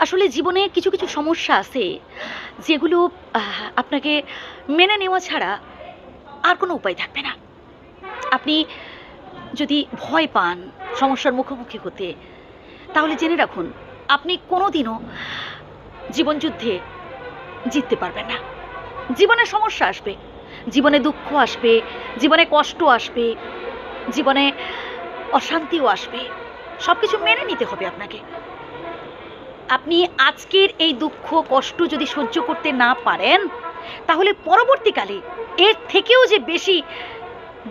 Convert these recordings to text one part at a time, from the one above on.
আসলে জীবনে কিছু কিছু সমস্যা আছে যেগুলো আপনাকে মেনে নেওয়া ছাড়া আর কোনো উপায় থাকবে না। আপনি যদি ভয় পান সমস্যার মুখোমুখি হতে, তাহলে জেনে রাখুন আপনি কোনোদিনও জীবনযুদ্ধে জিততে পারবেন না। জীবনে সমস্যা আসবে, জীবনে দুঃখ আসবে, জীবনে কষ্ট আসবে, জীবনে অশান্তিও আসবে। সব কিছু মেনে নিতে হবে আপনাকে। আপনি আজকের এই দুঃখ কষ্ট যদি সহ্য করতে না পারেন, তাহলে পরবর্তীকালে এর থেকেও যে বেশি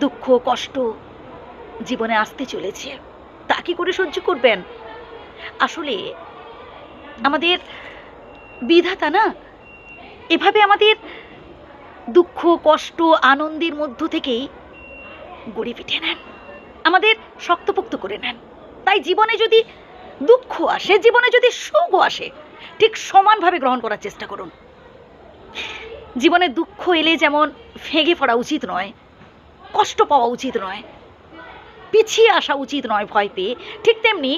দুঃখ কষ্ট জীবনে আসতে চলেছে, তা কি করে সহ্য করবেন? আসলে আমাদের বিধাতা না এভাবে আমাদের দুঃখ কষ্ট আনন্দের মধ্য থেকেই গড়ে পিঠে নেন, আমাদের শক্তপোক্ত করে নেন। তাই জীবনে যদি দুঃখ আসে, জীবনে যদি সুখও আসে, ঠিক সমানভাবে গ্রহণ করার চেষ্টা করুন। জীবনে দুঃখ এলে যেমন ভেঙে পড়া উচিত নয়, কষ্ট পাওয়া উচিত নয়, পিছিয়ে আসা উচিত নয় ভয় পেয়ে, ঠিক তেমনি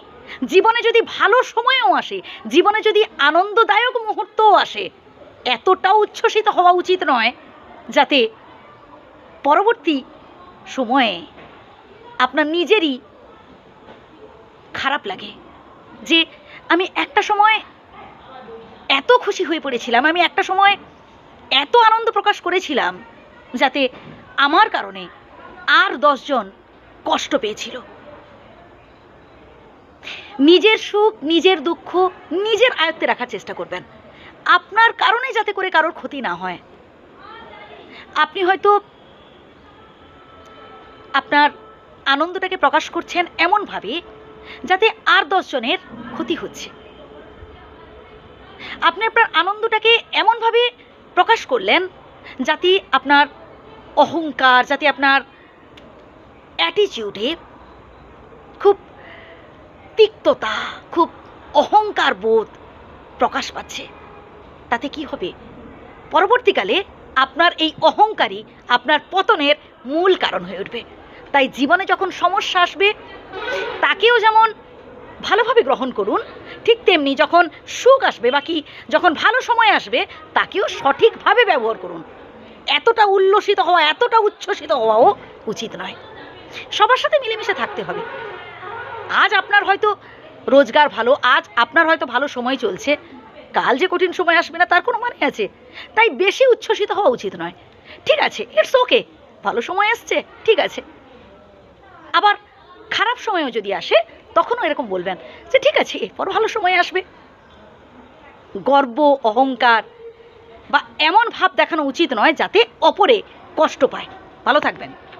জীবনে যদি ভালো সময়ও আসে, জীবনে যদি আনন্দদায়ক মুহূর্তও আসে, এতটা উচ্ছ্বসিত হওয়া উচিত নয় যাতে পরবর্তী সময়ে আপনার নিজেরই খারাপ লাগে যে আমি একটা সময় এত খুশি হয়ে পড়েছিলাম, আমি একটা সময় এত আনন্দ প্রকাশ করেছিলাম যাতে আমার কারণে আর 10 জন কষ্ট পেয়েছিল। নিজের সুখ নিজের দুঃখ নিজের আয়ত্তে রাখার চেষ্টা করবেন, আপনার কারণে যাতে করে কারোর ক্ষতি না হয়। আপনি হয়তো আপনার আনন্দটাকে প্রকাশ করছেন এমনভাবে যাতে আর 10 জনের ক্ষতি হচ্ছে। আপনি আপনার আনন্দটাকে এমনভাবে প্রকাশ করলেন যাতে আপনার অহংকার, যাতে আপনার অ্যাটিটিউডে খুব তিক্ততা, খুব অহংকার বোধ প্রকাশ পাচ্ছে। তাতে কি হবে? পরবর্তীকালে আপনার এই অহংকারই আপনার পতনের মূল কারণ হয়ে উঠবে। তাই জীবনে যখন সমস্যা আসবে তাকেও যেমন ভালোভাবে গ্রহণ করুন, ঠিক তেমনি যখন সুখ আসবে বা কি যখন ভালো সময় আসবে তাকেও সঠিকভাবে ব্যবহার করুন। এতটা উল্লসিত হওয়া, এতটা উচ্ছ্বসিত হওয়াও উচিত নয়। সবার সাথে মিলেমিশে থাকতে হবে। আজ আপনার হয়তো রোজগার ভালো, আজ আপনার হয়তো ভালো সময় চলছে, কাল যে কঠিন সময় আসবে না তার কোনো মানে আছে? তাই বেশি উচ্ছ্বসিত হওয়া উচিত নয়। ঠিক আছে, ইটস ওকে, ভালো সময় আসছে, ঠিক আছে। আবার খারাপ সময়ও যদি আসে তখনও এরকম বলবেন যে ঠিক আছে, এরপর ভালো সময় আসবে। গর্ব অহংকার বা এমন ভাব দেখানো উচিত নয় যাতে অপরে কষ্ট পায়। ভালো থাকবেন।